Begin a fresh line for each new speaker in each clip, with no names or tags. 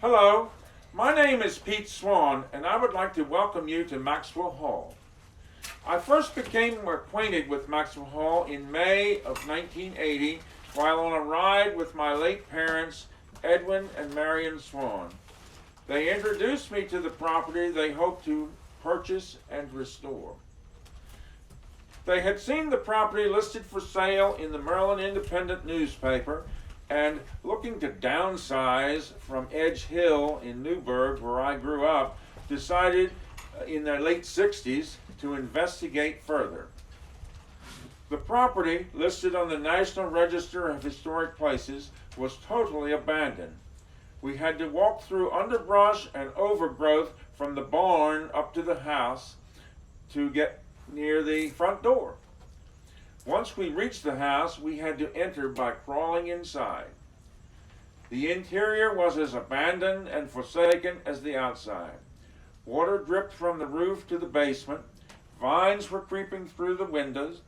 Hello, my name is Pete Swann, and I would like to welcome you to Maxwell Hall. I first became acquainted with Maxwell Hall in May of 1980 while on a ride with my late parents, Edwin and Marion Swann. They introduced me to the property they hoped to purchase and restore. They had seen the property listed for sale in the Maryland Independent newspaper and, looking to downsize from Edge Hill in Newburgh, where I grew up, decided in their late 60s to investigate further. The property, listed on the National Register of Historic Places, was totally abandoned. We had to walk through underbrush and overgrowth from the barn up to the house to get near the front door. Once we reached the house, we had to enter by crawling inside. The interior was as abandoned and forsaken as the outside. Water dripped from the roof to the basement. Vines were creeping through the windows.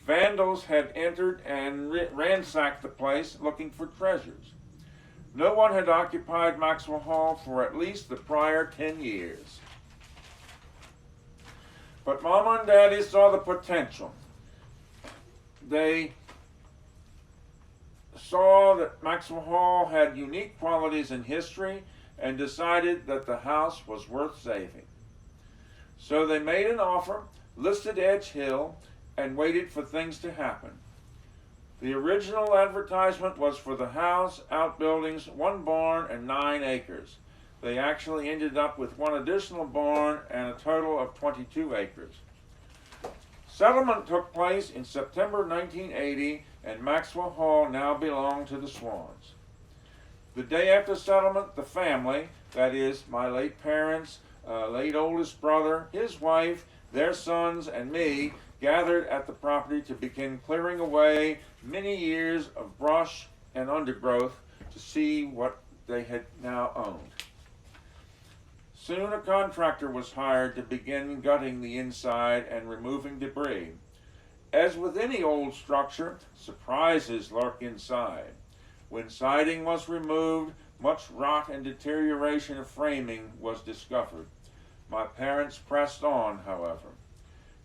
Vandals had entered and ransacked the place looking for treasures. No one had occupied Maxwell Hall for at least the prior 10 years. But Mama and Daddy saw the potential. They saw that Maxwell Hall had unique qualities in history and decided that the house was worth saving. So they made an offer, listed Edge Hill, and waited for things to happen. The original advertisement was for the house, outbuildings, one barn, and 9 acres. They actually ended up with one additional barn and a total of 22 acres. Settlement took place in September 1980, and Maxwell Hall now belonged to the Swanns. The day after settlement, the family, that is, my late parents, late oldest brother, his wife, their sons, and me, gathered at the property to begin clearing away many years of brush and undergrowth to see what they had now owned. Soon a contractor was hired to begin gutting the inside and removing debris. As with any old structure, surprises lurk inside. When siding was removed, much rot and deterioration of framing was discovered. My parents pressed on, however.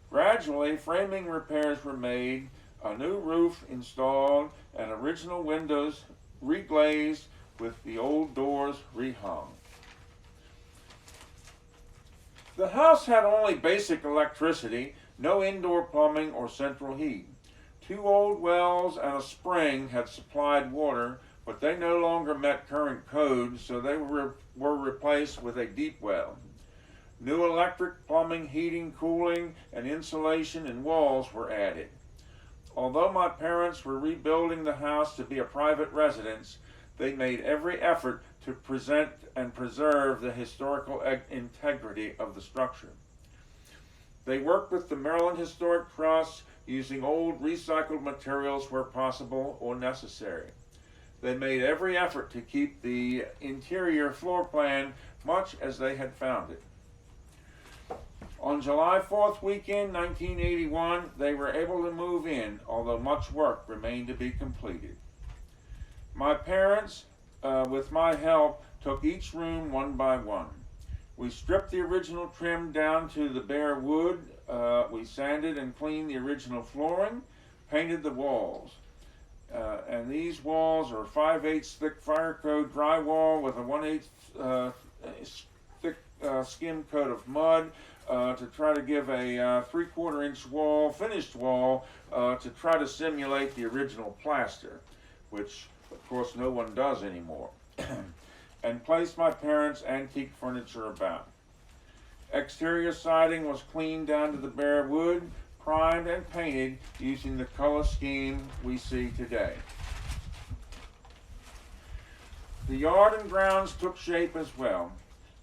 Gradually, framing repairs were made, a new roof installed, and original windows reglazed with the old doors rehung. The house had only basic electricity, no indoor plumbing or central heat. 2 old wells and a spring had supplied water, but they no longer met current codes, so they were replaced with a deep well. New electric, plumbing, heating, cooling, and insulation and walls were added. Although my parents were rebuilding the house to be a private residence, they made every effort to present and preserve the historical integrity of the structure. They worked with the Maryland Historic Trust, using old recycled materials where possible or necessary. They made every effort to keep the interior floor plan much as they had found it. On July 4th weekend, 1981, they were able to move in, although much work remained to be completed. My parents, with my help, took each room one by one. We stripped the original trim down to the bare wood. We sanded and cleaned the original flooring, painted the walls. And these walls are 5/8 thick fire code drywall with a 1/8 thick skim coat of mud to try to give a 3/4 inch wall, finished wall, to try to simulate the original plaster, which of course no one does anymore, and placed my parents' antique furniture about. Exterior siding was cleaned down to the bare wood, primed and painted using the color scheme we see today. The yard and grounds took shape as well.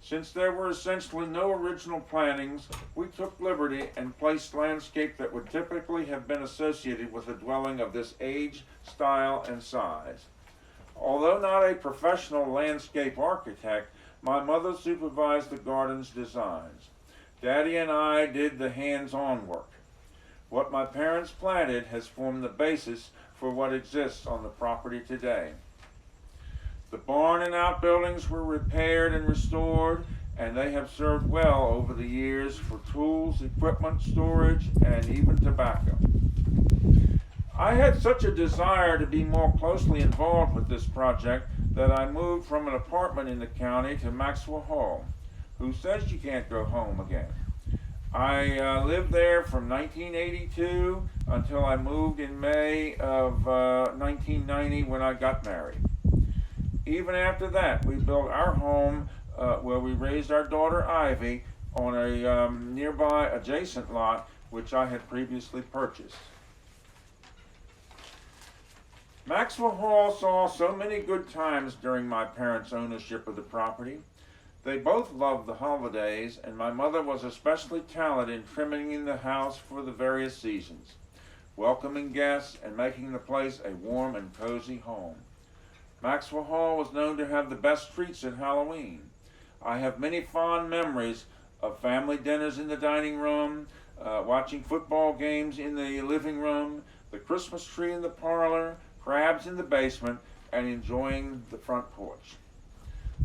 Since there were essentially no original plantings, we took liberty and placed landscape that would typically have been associated with a dwelling of this age, style, and size. Although not a professional landscape architect, my mother supervised the garden's designs. Daddy and I did the hands-on work. What my parents planted has formed the basis for what exists on the property today. The barn and outbuildings were repaired and restored, and they have served well over the years for tools, equipment, storage, and even tobacco. I had such a desire to be more closely involved with this project that I moved from an apartment in the county to Maxwell Hall. Who says you can't go home again? I lived there from 1982 until I moved in May of 1990 when I got married. Even after that, we built our home where we raised our daughter Ivy on a nearby adjacent lot which I had previously purchased. Maxwell Hall saw so many good times during my parents' ownership of the property. They both loved the holidays, and my mother was especially talented in trimming in the house for the various seasons, welcoming guests, and making the place a warm and cozy home. Maxwell Hall was known to have the best treats at Halloween. I have many fond memories of family dinners in the dining room, watching football games in the living room, the Christmas tree in the parlor, crabs in the basement, and enjoying the front porch.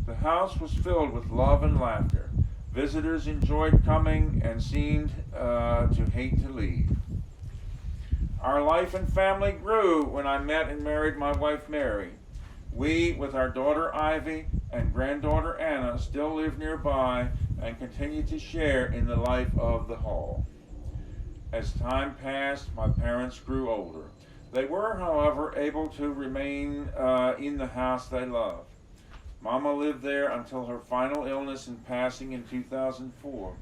The house was filled with love and laughter. Visitors enjoyed coming and seemed to hate to leave. Our life and family grew when I met and married my wife Mary. We, with our daughter Ivy and granddaughter Anna, still live nearby and continue to share in the life of the Hall. As time passed, my parents grew older. They were, however, able to remain in the house they loved. Mama lived there until her final illness and passing in 2004.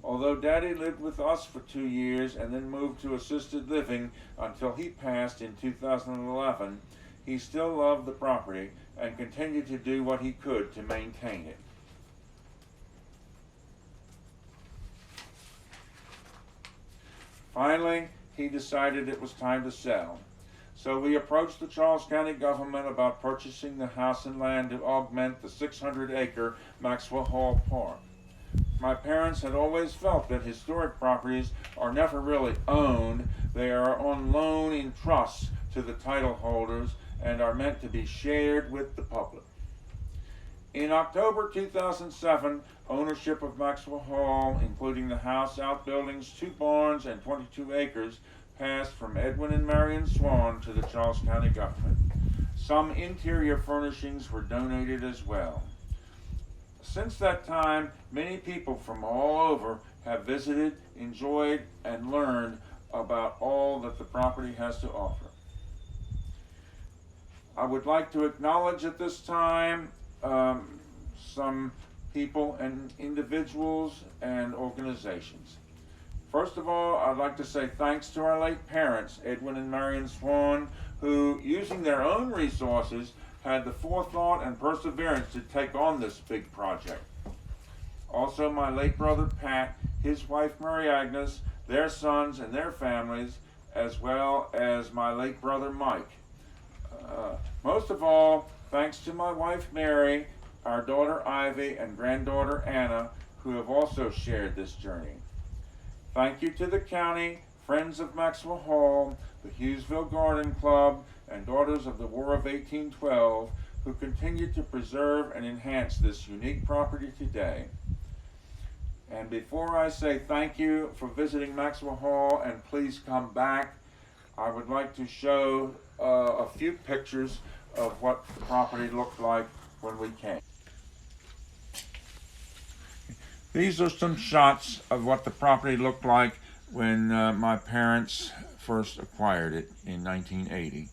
Although Daddy lived with us for 2 years and then moved to assisted living until he passed in 2011, he still loved the property and continued to do what he could to maintain it. Finally, he decided it was time to sell. So we approached the Charles County government about purchasing the house and land to augment the 600-acre Maxwell Hall Park. My parents had always felt that historic properties are never really owned. They are on loan in trusts to the title holders and are meant to be shared with the public. In October 2007, ownership of Maxwell Hall, including the house, outbuildings, 2 barns, and 22 acres, passed from Edwin and Marion Swann to the Charles County government. Some interior furnishings were donated as well. Since that time, many people from all over have visited, enjoyed, and learned about all that the property has to offer. I would like to acknowledge at this time some people and individuals and organizations. First of all, I'd like to say thanks to our late parents, Edwin and Marion Swann, who, using their own resources, had the forethought and perseverance to take on this big project. Also, my late brother Pat, his wife Mary Agnes, their sons and their families, as well as my late brother Mike. Most of all, thanks to my wife Mary, our daughter Ivy, and granddaughter Anna, who have also shared this journey. Thank you to the county, Friends of Maxwell Hall, the Hughesville Garden Club, and Daughters of the War of 1812, who continue to preserve and enhance this unique property today. And before I say thank you for visiting Maxwell Hall and please come back, I would like to show a few pictures of what the property looked like when we came. These are some shots of what the property looked like when my parents first acquired it in 1980.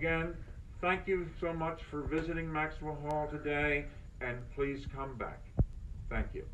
Again, thank you so much for visiting Maxwell Hall today, and please come back. Thank you.